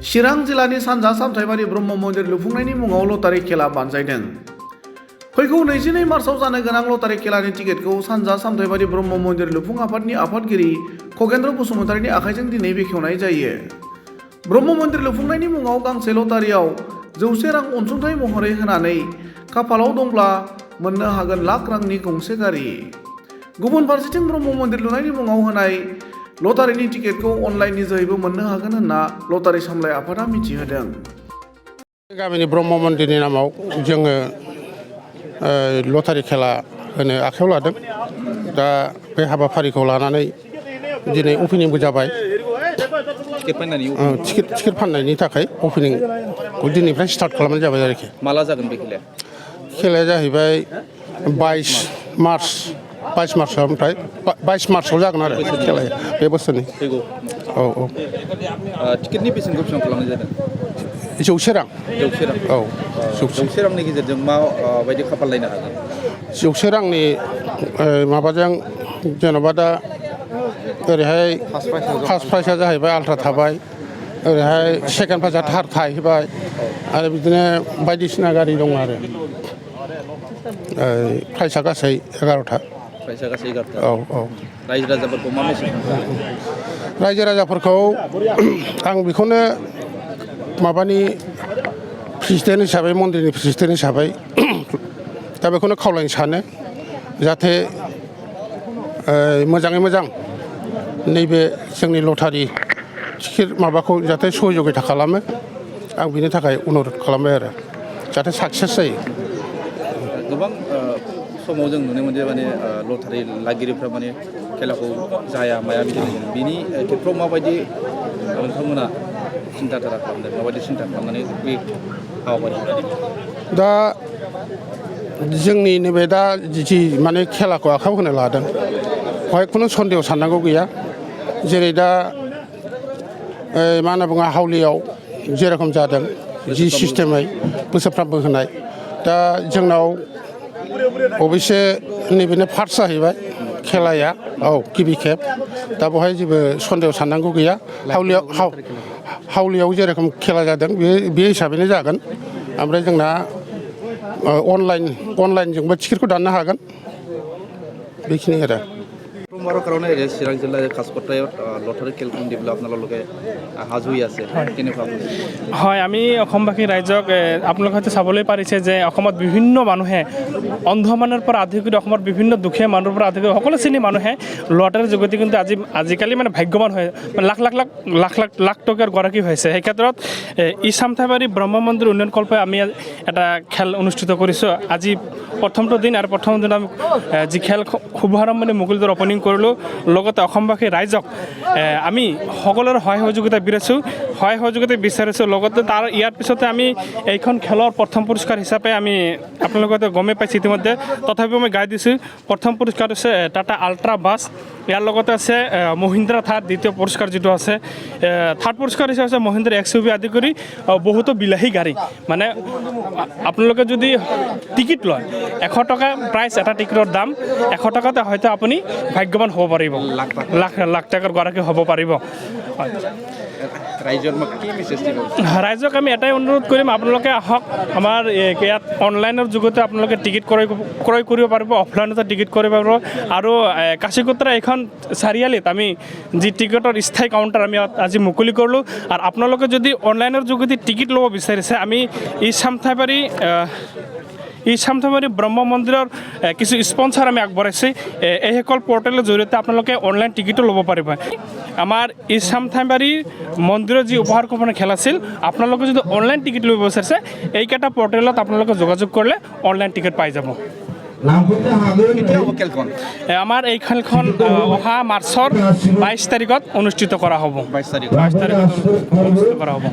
चिरां जिल्लानि सानजा सामथाइबारि ब्रह्म मन्दिर लुफुंनायनि मुङाव लटारि खेला बानजायदों। फैगौ 22 मार्चआव जानो गोनां लटारि खेलानि टिकेटखौ सानजा सामथाइबारि ब्रह्म मन्दिर लुफुं आफादनि आफादगिरि खगेन्द्र बसुमतारीनि आखाइजों दिनै बेखेवनाय जायो। ब्रह्म मन्दिर लुफुंनायनि मुङाव गांसे लटारियाव 100 रां अनसुंथाइ महरै होनानै खाफालाव दंब्ला मोननो हागोन लाख रांनि गंसे गारि। गुबुन फारसेथिं ब्रह्म मन्दिर लुनायनि मुङाव होनाय लटारिनि टिकेटखौ अनलाइननि जोहैबो मोननो हागोन होनना लटारि सामलाय आफादा मिथिहोदों। गामिनि ब्रह्म मन्दिरनि नामाव जोङो लटारि खेला होनो आखायाव लादों। दा बे हाबाफारिखौ लानानै दिनै अपेनिंबो जाबाय। टिकेट फाननायनि थाखाय अपेनिंखौ दिनैनिफ्राय स्टार्ट खालामनाय जाबाय आरोखि। माला जागोन बे खेलाया? खेलाया जाहैबाय 22 मार्चआव 22 मार्चआव जागोन आरो खेलाया बे बोसोरनि। औ। टिकेटनि बेसेनखौ बेसेबां खालामनाय जादों? 100 रां। 100 रां। औ। 100 रांनि गेजेरजों माबायदि खाफाल नायनो हागोन? 100 रांनि माबाजों जेन'बा दा ओरैहाय फार्स्ट प्राइजआ जाहैबाय आल्ट्रा थाबाय, ओरैहाय सेकेन्ड प्राइजआ थार थाहैबाय आरो बिदिनो बायदिसिना गारि दं आरो प्राइजआ गासै 11टा। प्राइजआ गासै 11टा। औ। रायजो राजाफोरखौ मा मेसेज होनो? रायजो राजाफोरखौ आं बेखौनो माबानि प्रेसिडेन्ट हिसाबै मन्दिरनि प्रेसिडेन्ट हिसाबै दा बेखौनो खावलायनो सानो जाहाथे मोजाङै मोजां नैबे जोंनि लटारि टिकेट माबाखौ जाहाथे सहजगिता खालामो। आं बिनि थाखाय अनुरद खालामबाय आरो जाहाथे साक्सेस जायो। गोबां समाव जों नुनो मोनो माने लटारि लागिरिफ्रा माने खेलाखौ जाया माया बिनि खेत्रआव माबायदि नोंथांमोना सिन्थाधारा खालामदों, माबायदि सिन्था खालामनानै बे हाबाफारि? दा जोंनि नैबे दा जि माने खेलाखौ आखायाव होनो लादों बेवहाय खुनु सन्देह साननांगौ गैया। जेरै दा मा होनना बुङो हावलियाव जेरखम जादों जि सिस्टेमै बोसोरफ्रामबो होनाय, दा जोंनाव अबयसे नैबेनो फार्स्ट जाहैबाय खेलाया। औ, गिबि खेब। दा बेवहाय जेबो सन्देह साननांगौ गैया। हावलियाव जेरखम खेला जादों बे हिसाबैनो जागोन। ओमफ्राय जोंना अनलाइनजोंबो टिकेटखौ दाननो हागोन। बेखिनि आरो। সোমবাৰৰ কাৰণে চিৰাং জিলাৰ কাছকট্ৰায়ত লটাৰী খেলখন দিবলৈ আপোনালোকে সাজু আছে, কেনেকুৱা? হয়, আমি অসমবাসী ৰাইজক আপোনালোকে হয়তো চাবলৈ পাৰিছে যে অসমত বিভিন্ন মানুহে অন্ধমানৰ পৰা আদি কৰি অসমৰ বিভিন্ন দুখীয়া মানুহৰ পৰা আদি কৰি সকলো শ্ৰেণীৰ মানুহে লটাৰীৰ যোগেদি কিন্তু আজিকালি মানে ভাগ্যৱান হয়, লাখ টকাৰ গৰাকী হৈছে। সেই ক্ষেত্ৰত সামথাইবাৰী ব্ৰহ্ম মন্দিৰ উন্নয়ন কল্পই আমি এটা খেল অনুষ্ঠিত কৰিছোঁ। আজি প্ৰথমটো দিন আৰু প্ৰথম দিন আমি যি খেল শুভাৰম্ভণি মুকলিৰ অপেনিং কৰিলোঁ। লগতে অসমবাসী ৰাইজক আমি সকলোৰে সহায় সহযোগিতা বিচাৰিছোঁ। লগতে ইয়াৰ পিছতে আমি এইখন খেলৰ প্ৰথম পুৰস্কাৰ হিচাপে আমি আপোনালোকে গমেই পাইছে ইতিমধ্যে, তথাপিও মই গাই দিছোঁ। প্ৰথম পুৰস্কাৰ হৈছে টাটা আল্ট্ৰা বাছ, ইয়াৰ লগতে আছে মহিন্দ্ৰা থাৰ। দ্বিতীয় পুৰস্কাৰ যিটো আছে, থাৰ্ড পুৰস্কাৰ হিচাপে আছে মহিন্দ্ৰা XUV আদি কৰি বহুতো বিলাহী গাড়ী। মানে আপোনালোকে যদি টিকেট লয় 100 টকা প্ৰাইচ, এটা টিকেটৰ দাম 100 টকাতে হয়তো আপুনি ভাগ্যৱান হ'ব পাৰিব, লাখ টকাৰ গৰাকী হ'ব পাৰিব। ৰাইজক আমি এটাই অনুৰোধ কৰিম, আপোনালোকে আহক। আমাৰ ইয়াত অনলাইনৰ যোগেদি আপোনালোকে টিকেট ক্ৰয় কৰিব পাৰিব, অফলাইনতে টিকেট কৰিব পাৰিব। আৰু কাশীকোট্ৰা এইখন চাৰিআলিত আমি যি টিকেটৰ স্থায়ী কাউণ্টাৰ আমি আজি মুকলি কৰিলোঁ। আৰু আপোনালোকে যদি অনলাইনৰ যোগেদি টিকেট ল'ব বিচাৰিছে, আমি সামথাইবাৰী ব্ৰহ্ম মন্দিৰৰ কিছু স্পনচাৰ আমি আগবঢ়াইছোঁ। এইসকল পৰ্টেলৰ জৰিয়তে আপোনালোকে অনলাইন টিকেটো ল'ব পাৰিব। আমাৰ সামথাইবাৰী মন্দিৰৰ যি উপহাৰ কুপনৰ খেল আছিল, আপোনালোকে যদি অনলাইন টিকেট ল'ব বিচাৰিছে এইকেইটা পৰ্টেলত আপোনালোকে যোগাযোগ কৰিলে অনলাইন টিকেট পাই যাব। আমাৰ এই খেলখন অহা মাৰ্চৰ 22 তাৰিখত অনুষ্ঠিত কৰা হ'ব। 22 তাৰিখত অনুষ্ঠিত কৰা হ'ব।